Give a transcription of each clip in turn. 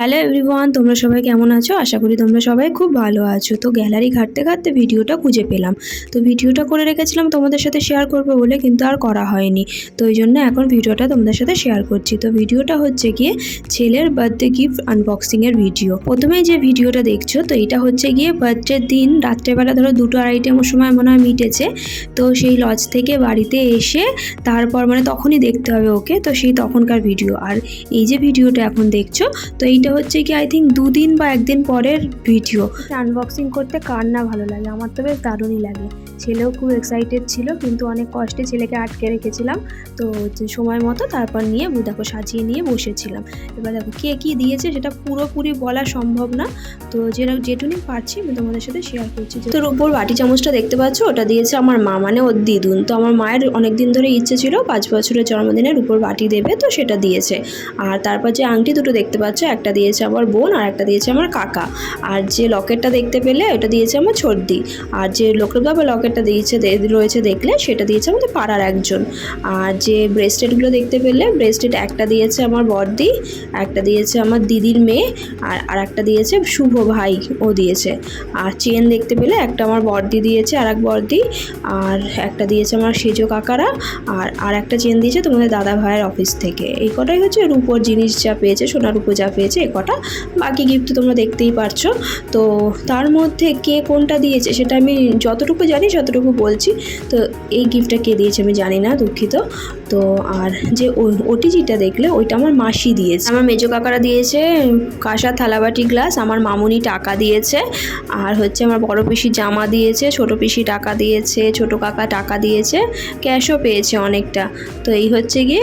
Hello everyone, তোমরা সবাই কেমন আছো? আশা করি তোমরা সবাই খুব ভালো আছো। তো গ্যালারি ঘাঁটতে ঘাঁটতে ভিডিওটা খুঁজে পেলাম। তো ভিডিওটা করে রেখেছিলাম তোমাদের সাথে শেয়ার করবো বলে, কিন্তু আর করা হয়নি। তো এই জন্য এখন ভিডিওটা তোমাদের সাথে শেয়ার করছি। তো ভিডিওটা হচ্ছে গিয়ে ছেলের বার্থডে গিফট আনবক্সিংয়ের ভিডিও। প্রথমেই যে ভিডিওটা দেখছো, তো এটা হচ্ছে গিয়ে বার্থডের দিন রাত্রেবেলা, ধরো 2-2:30টার সময় মনে হয় মিটেছে। তো সেই লজ থেকে বাড়িতে এসে তারপর তখনই দেখতে হবে ওকে। তো সেই তখনকার ভিডিও। আর এই যে ভিডিওটা এখন দেখছো, তো এইটা হচ্ছে কি আই থিঙ্ক 2 দিন বা 1 দিন পরের ভিডিও। আনবক্সিং করতে কার না ভালো লাগে, আমার তো বেশ দারুণই লাগে। ছেলেও খুব এক্সাইটেড ছিল, কিন্তু অনেক কষ্টে ছেলেকে আটকে রেখেছিলাম। তো সময় মতো তারপর নিয়ে দেখো সাজিয়ে নিয়ে বসেছিলাম। এবার দেখো কে কী দিয়েছে সেটা পুরোপুরি বলা সম্ভব না, তো যেটুকুনি পারছি আমি তোমাদের সাথে শেয়ার করছি। তো উপর বাটি চামচটা দেখতে পাচ্ছ, ওটা দিয়েছে আমার মা, ওর দিদুন। তো আমার মায়ের অনেক দিন ধরে ইচ্ছে ছিল 5 বছরের জন্মদিনের উপর বাটি দেবে, তো সেটা দিয়েছে। আর তারপর যে আংটি দুটো দেখতে পাচ্ছ, একটা দিয়েছে আমার বোন আর একটা দিয়েছে আমার কাকা। আর যে লকেটটা দেখতে পেলে ওটা দিয়েছে আমার ছোটদি। আর যে লোকের বাবা লকেটটা রয়েছে দেখলে, সেটা দিয়েছে আমাদের পাড়ার একজন। আর যে ব্রেসলেটগুলো দেখতে পেলে, ব্রেসলেট একটা দিয়েছে আমার বড়দি, একটা দিয়েছে আমার দিদির মেয়ে, আর একটা দিয়েছে শুভ ভাই, ও দিয়েছে। আর চেন দেখতে পেলে একটা আমার বড়দি দিয়েছে, আর এক বড়দি, আর একটা দিয়েছে আমার সেজো কাকারা, আর একটা চেন দিয়েছে তোমাদের দাদা ভাইয়ের অফিস থেকে। এই কটাই হচ্ছে রূপোর জিনিস যা পেয়েছে, সোনার রূপো যা পেয়েছে এ কটা। বাকি গিফট তো তোমরা দেখতেই পারছো। তো তার মধ্যে কে কোনটা দিয়েছে সেটা আমি যতটুকু জানি ততটুকু বলছি। তো এই গিফটটা কে দিয়েছে আমি জানি না, দুঃখিত। তো আর যে ওটিজিটা দেখলে, ওইটা আমার মাসি দিয়েছে। আমার মেজো কাকারা দিয়েছে কাঁসা থালাবাটি গ্লাস, আমার মামুনি টাকা দিয়েছে, আর হচ্ছে আমার বড় পিসি জামা দিয়েছে, ছোট পিসি টাকা দিয়েছে, ছোট কাকা টাকা দিয়েছে, ক্যাশও পেয়েছে অনেকটা। তো এই হচ্ছে গিয়ে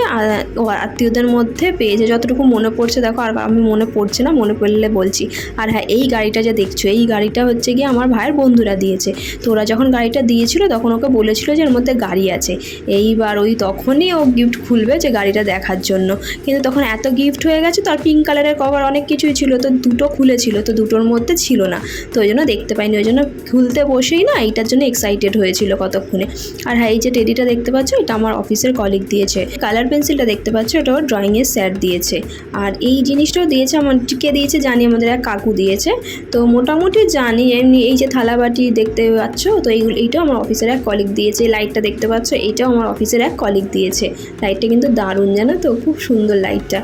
আত্মীয়দের মধ্যে পেয়েছে যতটুকু মনে পড়ছে। দেখো আর আমি মনে পড়ছে না, মনে পড়লে বলছি। আর হ্যাঁ, এই গাড়িটা যে দেখছো, এই গাড়িটা হচ্ছে গিয়ে আমার ভাইয়ের বন্ধুরা দিয়েছে। তো ওরা যখন গাড়িটা দিয়েছিল তখন ওকে বলেছিল যে এর মধ্যে গাড়ি আছে। এইবার তখনই ও গিফট খুলবে যে গাড়িটা দেখার জন্য, কিন্তু তখন এত গিফট হয়ে গেছে। তো আর পিঙ্ক কালারের কভার অনেক কিছুই ছিল, তো দুটো খুলেছিল, তো দুটোর মধ্যে ছিল না, তো ওই জন্য দেখতে পাইনি। ওই জন্য খুলতে বসেই না এইটার জন্য এক্সাইটেড হয়েছিল কতক্ষণে। আর হ্যাঁ, এই যে টেডিটা দেখতে পাচ্ছ, এটা আমার অফিসের কলিগ দিয়েছে। কালার পেন্সিলটা দেখতে পাচ্ছ, এটা ওর ড্রয়িংয়ের স্যার দিয়েছে। আর এই জিনিসটাও দিয়েছে আমার, কে দিয়েছে জানি, আমাদের এক কাকু দিয়েছে। তো মোটামুটি জানি। এমনি এই যে থালাবাটি দেখতে পাচ্ছ, তো এইটাও আমার অফিসের এক কলিগ দিয়েছে। লাইটটা দেখতে পাচ্ছ, এইটাও আমার অফিসের এক কলিগ দিয়েছে। লাইটটা কিন্তু দারুণ, জানো তো, খুব সুন্দর লাইটটা।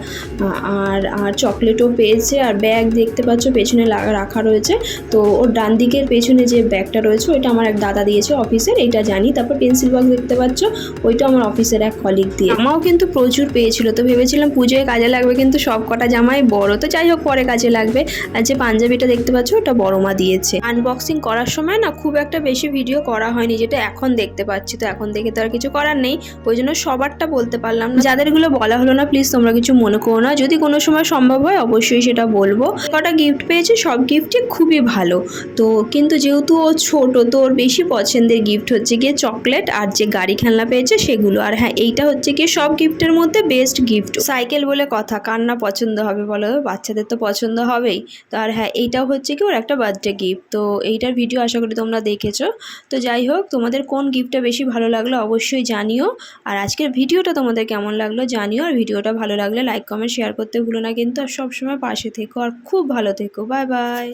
আর চকলেটও পেয়েছে। আর ব্যাগ দেখতে পাচ্ছ পেছনে রাখা রয়েছে। তো ওর ডান দিকের পেছনে যে ব্যাগটা রয়েছে, ওইটা আমার এক দাদা দিয়েছে অফিসের, এইটা জানি। তারপর পেন্সিল বক্স দেখতে পাচ্ছ, ওইটা আমার অফিসের এক কলিগ দিয়ে। আমাও কিন্তু প্রচুর পেয়েছিল, তো ভেবেছিলাম পুজোয় কাজে লাগবে, কিন্তু সব কটা জামাই বড়, তো যাই হোক পরে কাজে লাগবে। আর যে পাঞ্জাবিটা দেখতে পাচ্ছ, ওটা বড় মা দিয়েছে। আনবক্সিং করার সময় না খুব একটা বেশি ভিডিও করা হয়নি, যেটা এখন দেখতে পাচ্ছি। তো এখন দেখে তো আর কিছু করার নেই, ওই জন্য সবারটা বলতে পারলাম না। যাদেরগুলো বলা হলো না, প্লিজ তোমরা কিছু মনে করো না। যদি কোনো সময় সম্ভব হয় অবশ্যই সেটা বলবো। কটা গিফট পেয়েছে, সব গিফটই খুবই ভালো। তো কিন্তু যেহেতু ও ছোট, তো ওর বেশি পছন্দের গিফট হচ্ছে গিয়ে চকলেট আর যে গাড়ি খেলনা পেয়েছে সেগুলো। আর হ্যাঁ, এইটা হচ্ছে গিয়ে সব গিফটের মধ্যে বেস্ট গিফট। সাইকেল বলে কথা, কার না পছন্দ হবে বলো, বাচ্চাদের তো পছন্দ হবেই। তো আর হ্যাঁ, এইটাও হচ্ছে কি ওর একটা বার্থডে গিফট। তো এইটার ভিডিও আশা করি তোমরা দেখেছো। তো যাই হোক, তোমাদের কোন গিফটটা বেশি ভালো লাগলো অবশ্যই জানিও। আর আজকের ভিডিওটা তোমাদের কেমন লাগলো জানিও। আর ভিডিওটা ভালো লাগলে লাইক কমেন্ট শেয়ার করতে ভুলো না কিন্তু। আর সবসময় পাশে থেকো, আর খুব ভালো থেকো। Bye bye.